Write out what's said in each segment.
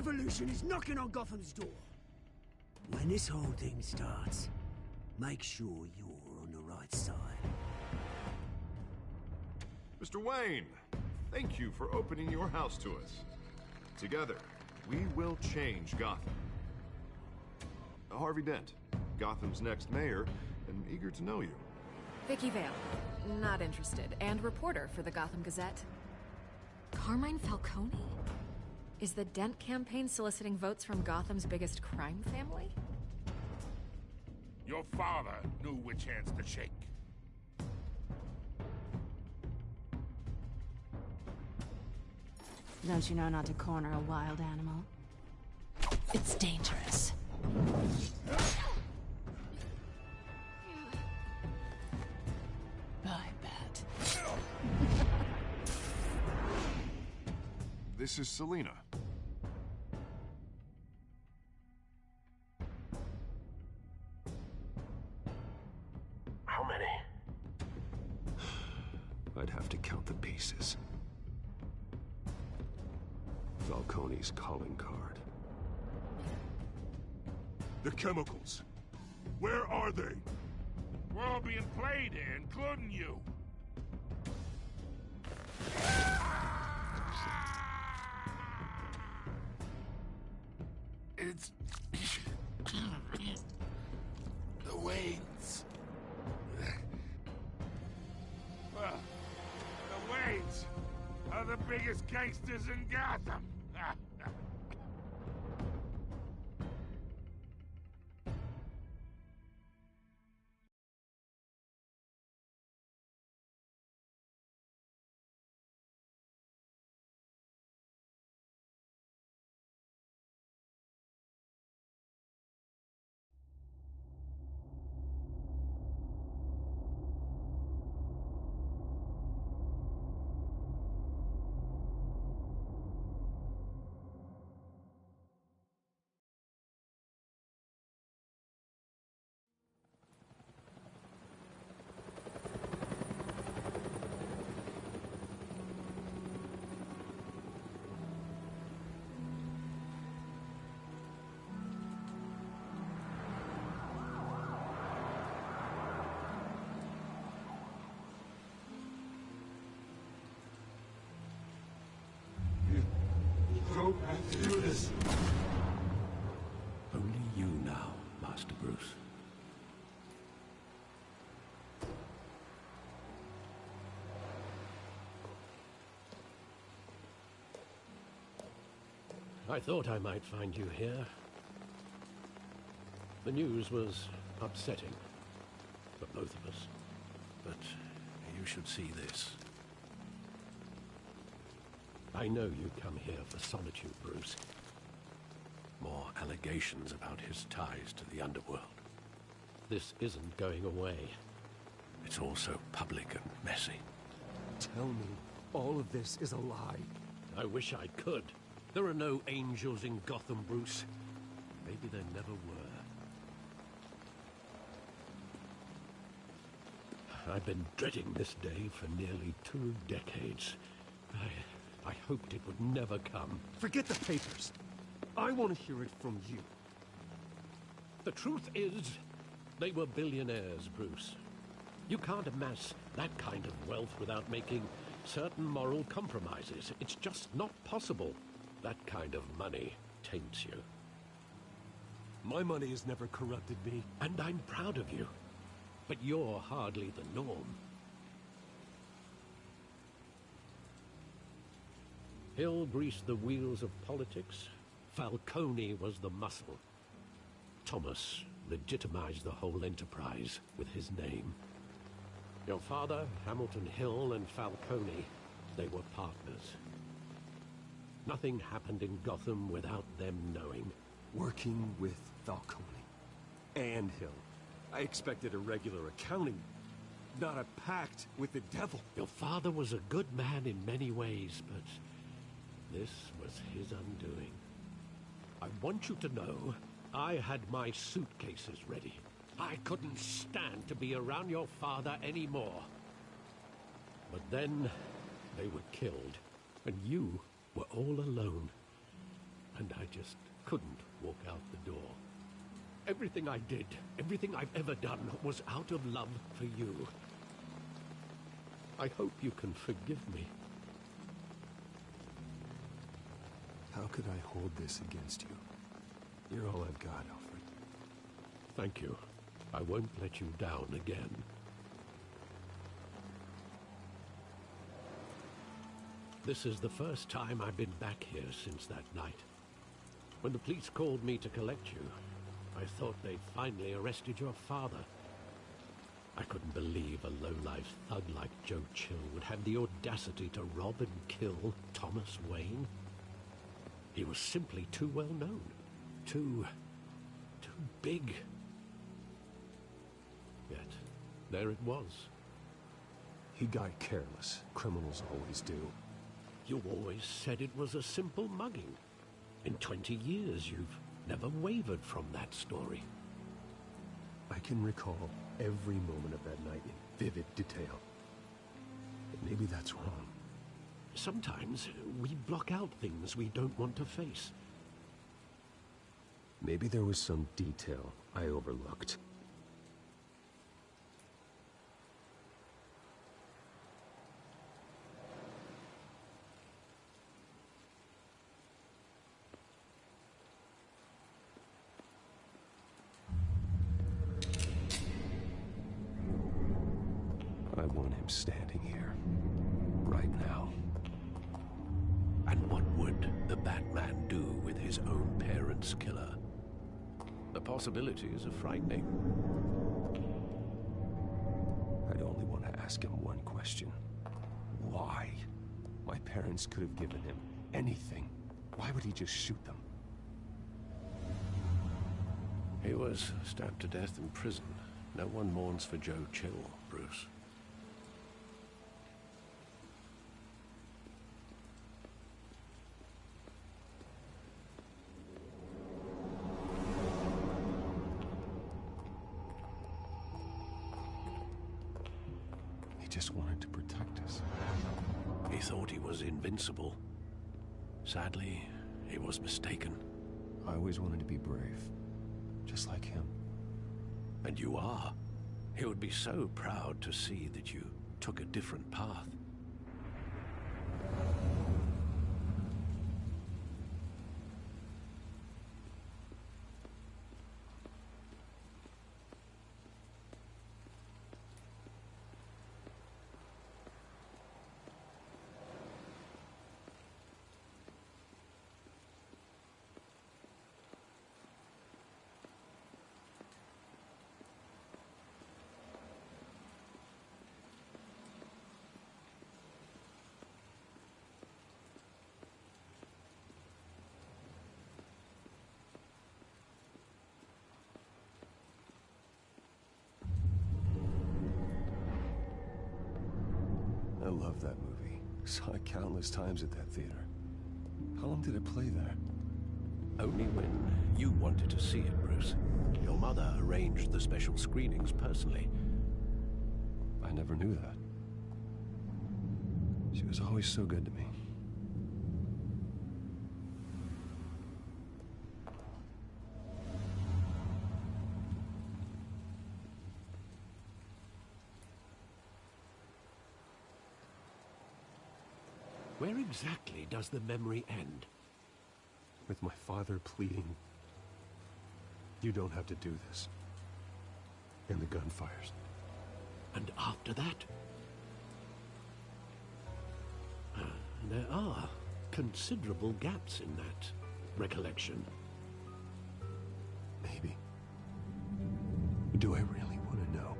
revolution is knocking on Gotham's door. When this whole thing starts, make sure you're on the right side. Mr. Wayne, thank you for opening your house to us. Together, we will change Gotham. Harvey Dent, Gotham's next mayor, and eager to know you. Vicky Vale, not interested, and reporter for the Gotham Gazette. Carmine Falcone? Is the Dent campaign soliciting votes from Gotham's biggest crime family? Your father knew which hands to shake. Don't you know not to corner a wild animal? It's dangerous. I bet. This is Selina. How many? I'd have to count the pieces. Falcone's calling card. The chemicals. Where are they? We're all being played here, including you. It's... the Waynes. Well, the Waynes are the biggest gangsters in Gotham. Don't have to do this. Only you now, Master Bruce. I thought I might find you here. The news was upsetting for both of us. But you should see this. I know you come here for solitude, Bruce. More allegations about his ties to the underworld. This isn't going away. It's also public and messy. Tell me, all of this is a lie. I wish I could. There are no angels in Gotham, Bruce. Maybe there never were. I've been dreading this day for nearly 2 decades. I hoped it would never come. Forget the papers. I want to hear it from you. The truth is, they were billionaires, Bruce. You can't amass that kind of wealth without making certain moral compromises. It's just not possible. That kind of money taints you. My money has never corrupted me. And I'm proud of you. But you're hardly the norm. Hill greased the wheels of politics. Falcone was the muscle. Thomas legitimized the whole enterprise with his name. Your father, Hamilton Hill, and Falcone, they were partners. Nothing happened in Gotham without them knowing. Working with Falcone and Hill. I expected a regular accounting, not a pact with the devil. Your father was a good man in many ways, but this was his undoing. I want you to know, I had my suitcases ready. I couldn't stand to be around your father anymore. But then, they were killed, and you were all alone. and I just couldn't walk out the door. Everything I did, everything I've ever done, was out of love for you. I hope you can forgive me. How could I hold this against you? You're all I've got, Alfred. Thank you. I won't let you down again. This is the first time I've been back here since that night. When the police called me to collect you, I thought they'd finally arrested your father. I couldn't believe a low-life thug like Joe Chill would have the audacity to rob and kill Thomas Wayne. He was simply too well known. Too big. Yet, there it was. He got careless. Criminals always do. You always said it was a simple mugging. In 20 years, you've never wavered from that story. I can recall every moment of that night in vivid detail. But maybe that's wrong. Sometimes we block out things we don't want to face. Maybe there was some detail I overlooked. I want him standing here, right now. And what would the Batman do with his own parents' killer? The possibilities are frightening. I'd only want to ask him one question. Why? My parents could have given him anything. Why would he just shoot them? He was stabbed to death in prison. No one mourns for Joe Chill, Bruce. He just wanted to protect us. He thought he was invincible. Sadly, he was mistaken. I always wanted to be brave, just like him. And you are. He would be so proud to see that you took a different path. I love that movie. Saw it countless times at that theater. How long did it play there? Only when you wanted to see it, Bruce. Your mother arranged the special screenings personally. I never knew that. She was always so good to me. Where exactly does the memory end? With my father pleading, "You don't have to do this." And the gunfires. And after that? There are considerable gaps in that recollection. Maybe. Do I really want to know?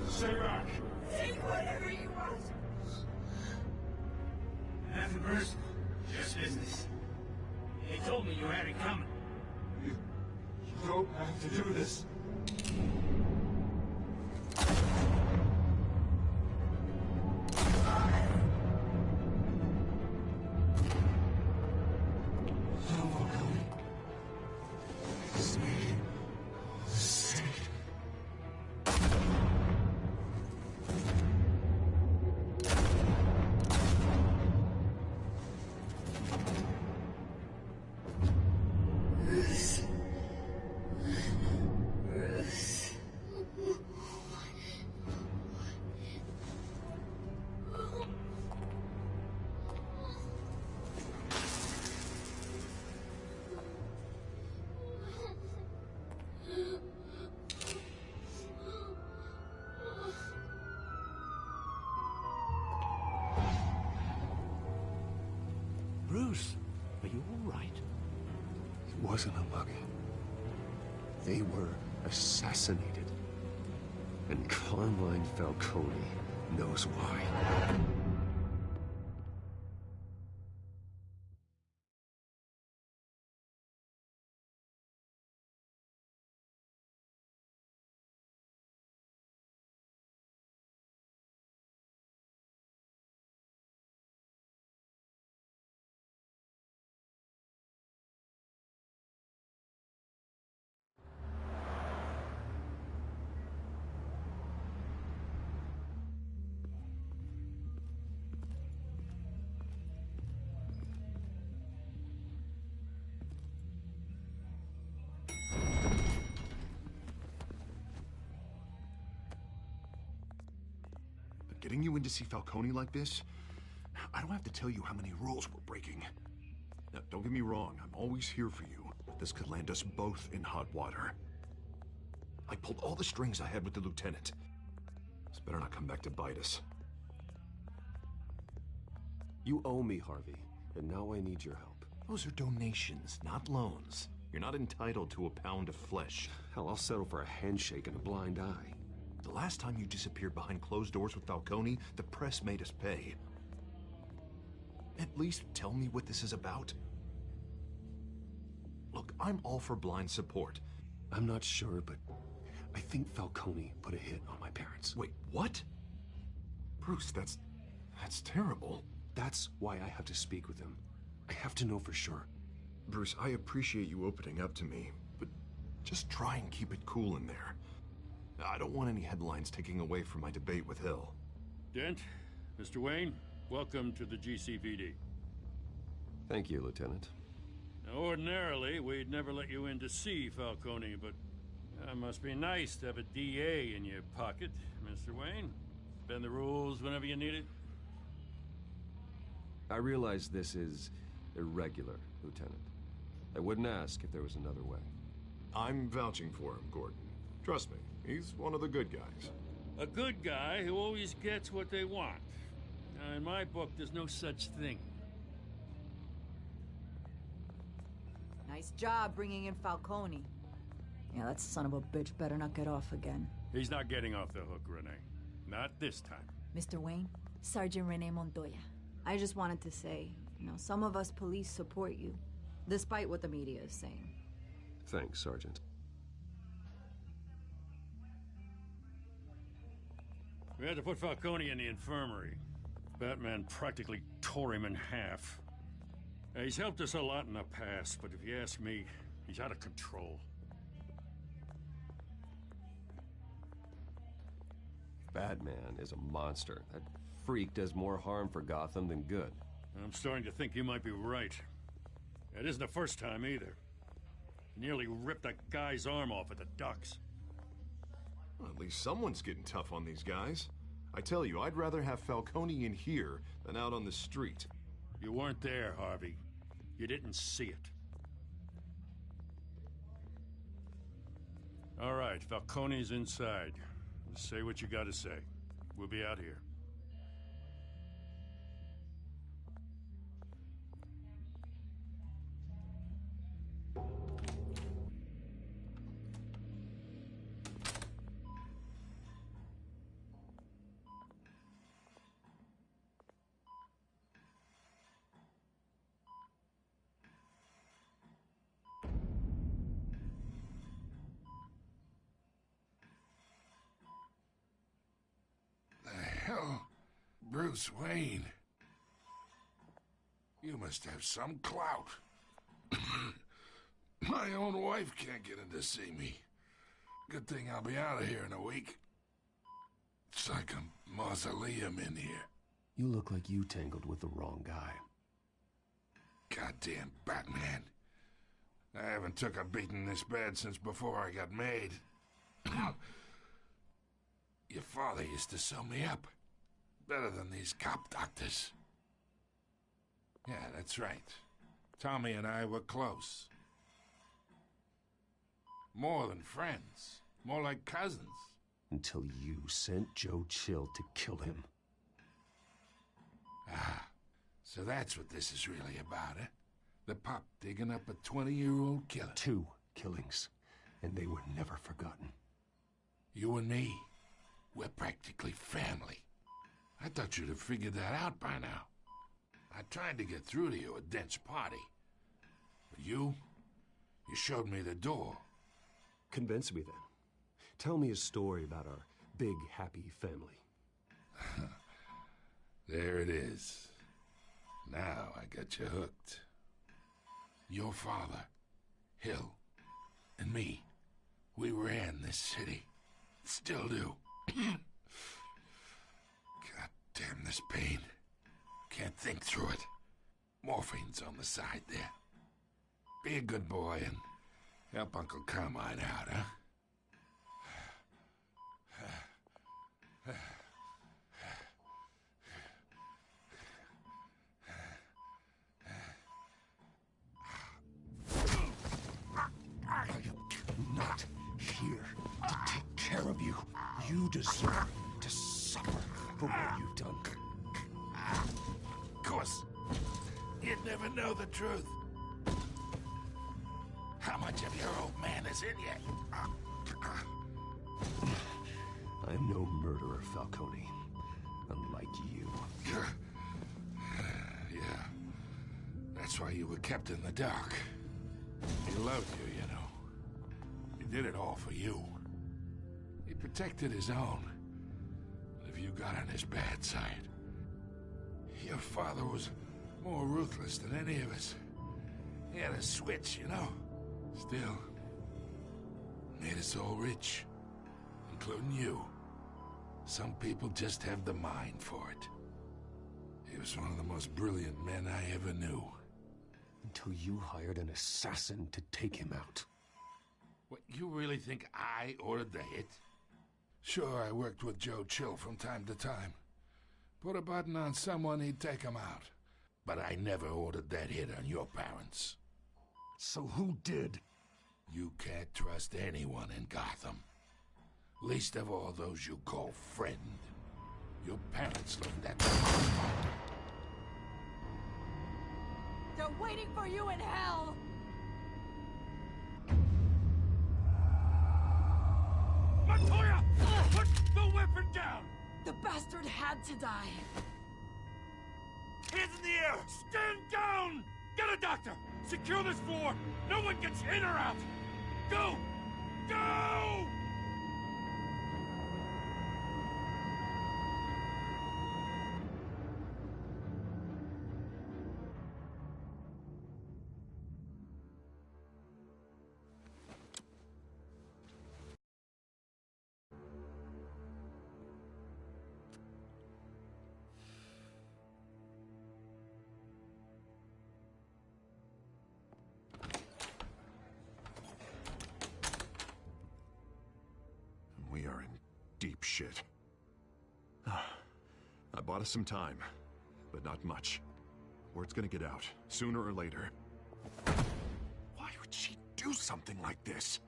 Stay back! Take whatever you want. Nothing personal, just business. They told me you had it coming. You don't have to do this. wasn't a mugging. They were assassinated. And Carmine Falcone knows why. Getting you in to see Falcone like this? I don't have to tell you how many rules we're breaking. Now, don't get me wrong, I'm always here for you, but this could land us both in hot water. I pulled all the strings I had with the lieutenant. This better not come back to bite us. You owe me, Harvey, and now I need your help. Those are donations, not loans. You're not entitled to a pound of flesh. Hell, I'll settle for a handshake and a blind eye. The last time you disappeared behind closed doors with Falcone, the press made us pay. At least tell me what this is about. Look, I'm all for blind support. I'm not sure, but I think Falcone put a hit on my parents. Wait, what? Bruce, that's terrible. That's why I have to speak with him. I have to know for sure. Bruce, I appreciate you opening up to me, but just try and keep it cool in there. I don't want any headlines taking away from my debate with Hill. Dent, Mr. Wayne, welcome to the GCPD. Thank you, Lieutenant. Now, ordinarily, we'd never let you in to see Falcone, but it must be nice to have a DA in your pocket, Mr. Wayne. Bend the rules whenever you need it. I realize this is irregular, Lieutenant. I wouldn't ask if there was another way. I'm vouching for him, Gordon. Trust me, he's one of the good guys. A good guy who always gets what they want. Now, in my book, there's no such thing. Nice job bringing in Falcone. Yeah, that son of a bitch better not get off again. He's not getting off the hook, Renee. Not this time. Mr. Wayne, Sergeant Renee Montoya. I just wanted to say, some of us police support you, despite what the media is saying. Thanks, Sergeant. We had to put Falcone in the infirmary. Batman practically tore him in half. He's helped us a lot in the past, but if you ask me, he's out of control. Batman is a monster. That freak does more harm for Gotham than good. I'm starting to think you might be right. It isn't the first time either. He nearly ripped a guy's arm off at the docks. Well, at least someone's getting tough on these guys. I tell you, I'd rather have Falcone in here than out on the street. You weren't there, Harvey. You didn't see it. All right, Falcone's inside. Say what you gotta say. We'll be out here. Hell, Bruce Wayne. You must have some clout. My own wife can't get in to see me. Good thing I'll be out of here in a week. It's like a mausoleum in here. You look like you tangled with the wrong guy. Goddamn Batman. I haven't took a beating this bad since before I got made. Your father used to sew me up. Better than these cop doctors. Yeah, that's right. Tommy and I were close. More than friends. More like cousins. Until you sent Joe Chill to kill him. Ah, so that's what this is really about, eh? The pup digging up a 20-year-old killer. 2 killings, and they were never forgotten. You and me, we're practically family. I thought you'd have figured that out by now. I tried to get through to you at Dent's party. But you showed me the door. Convince me then. Tell me a story about our big, happy family. There it is. Now I got you hooked. Your father, Hill, and me, we ran this city. Still do. God damn this pain. Can't think through it. Morphine's on the side there. Be a good boy and help Uncle Carmine out, huh? Not here to take care of you. You deserve to suffer for what you've done. Of course. You'd never know the truth. How much of your old man is in you? I'm no murderer, Falcone. Unlike you. Yeah. That's why you were kept in the dark. He loved you, you know. He did it all for you. He protected his own. And if you got on his bad side, your father was more ruthless than any of us. He had a switch, you know. Still, made us all rich, including you. Some people just have the mind for it. He was one of the most brilliant men I ever knew. Until you hired an assassin to take him out. What, you really think I ordered the hit? Sure, I worked with Joe Chill from time to time. Put a button on someone, he'd take him out. But I never ordered that hit on your parents. So who did? You can't trust anyone in Gotham. Least of all those you call friend. Your parents looked at me. They're waiting for you in hell! Montoya! Put the weapon down! The bastard had to die. Hands in the air! Stand down! Get a doctor! Secure this floor! No one gets in or out! Go! Go! We are in deep shit. I bought us some time, but not much. Word's gonna get out, sooner or later. Why would she do something like this?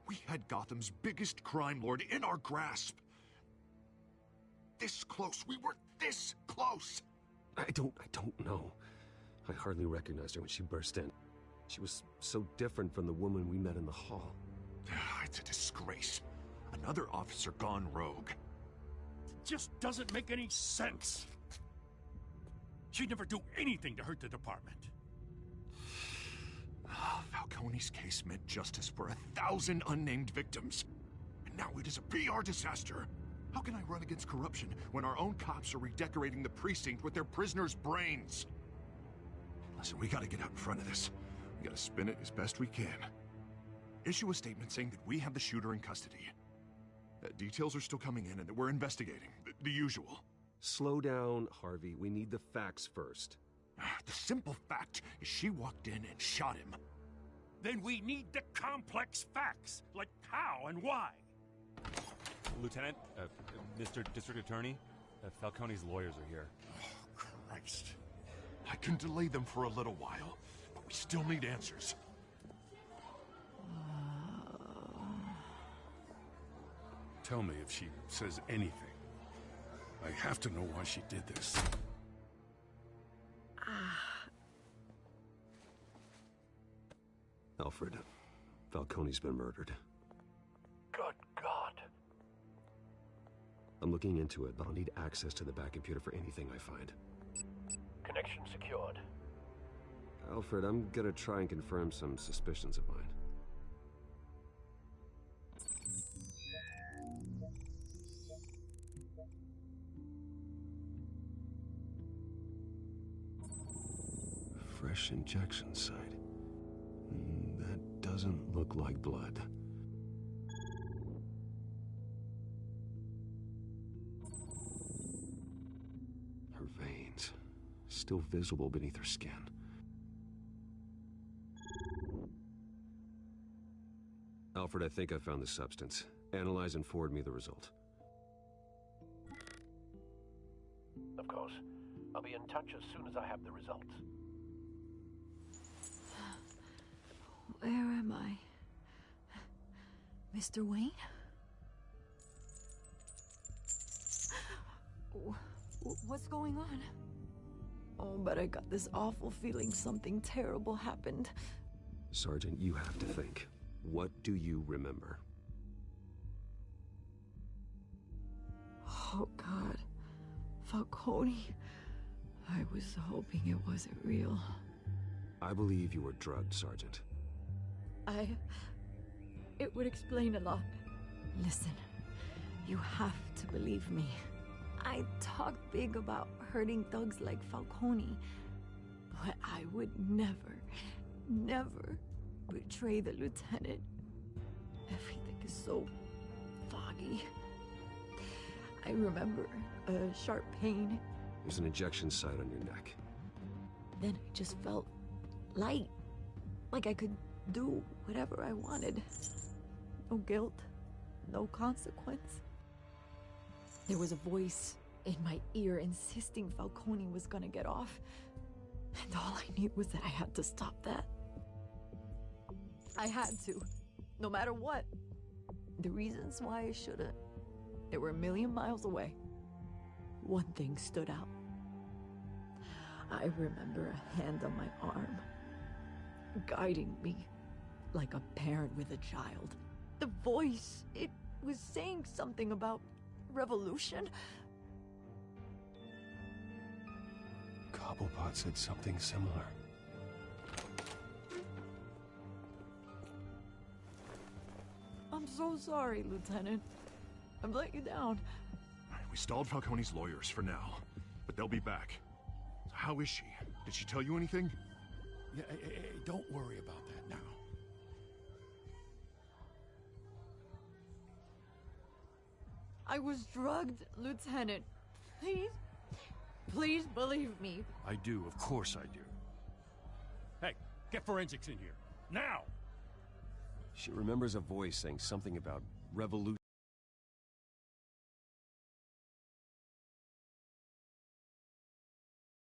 We had Gotham's biggest crime lord in our grasp. This close. We were this close. I don't know. I hardly recognized her when she burst in. She was so different from the woman we met in the hall. It's a disgrace. Another officer gone rogue. It just doesn't make any sense. She'd never do anything to hurt the department. Falcone's case meant justice for 1,000 unnamed victims. And now it is a PR disaster. How can I run against corruption when our own cops are redecorating the precinct with their prisoners' brains? Listen, we gotta get out in front of this. We gotta spin it as best we can. Issue a statement saying that we have the shooter in custody. Details are still coming in and that we're investigating. The usual. Slow down, Harvey. We need the facts first. The simple fact is she walked in and shot him. Then we need the complex facts, like how and why. Lieutenant, Mr. District Attorney, Falcone's lawyers are here. Oh, Christ. I can delay them for a little while, but we still need answers. Tell me if she says anything. I have to know why she did this. Alfred, Falcone's been murdered. Good God. I'm looking into it, but I'll need access to the back computer for anything I find. Connection secured. Alfred, I'm gonna try and confirm some suspicions of mine. Fresh injection site. That doesn't look like blood. Her veins, still visible beneath her skin. Alfred, I think I found the substance. Analyze and forward me the result. Of course. I'll be in touch as soon as I have the results. Where am I? Mr. Wayne? What's going on? Oh, but I got this awful feeling something terrible happened. Sergeant, you have to think. What do you remember? Oh, God. Falcone. I was hoping it wasn't real. I believe you were drugged, Sergeant. It would explain a lot. Listen, you have to believe me. I talk big about hurting thugs like Falcone, but I would never betray the lieutenant. Everything is so foggy. I remember a sharp pain. There's an injection site on your neck. Then I just felt light, like I could do whatever I wanted. No guilt, no consequence. There was a voice in my ear insisting Falcone was gonna get off. And all I knew was that I had to stop that. I had to, no matter what. The reasons why I shouldn't, they were a million miles away. One thing stood out. I remember a hand on my arm, guiding me like a parent with a child. The voice, it was saying something about revolution. Cobblepot said something similar. I'm so sorry, Lieutenant. I've let you down. We stalled Falcone's lawyers for now, but they'll be back. So how is she? Did she tell you anything? Yeah, hey, don't worry about that now. I was drugged, Lieutenant. Please believe me. I do, of course I do. Hey, get forensics in here. Now! She remembers a voice saying something about revolution.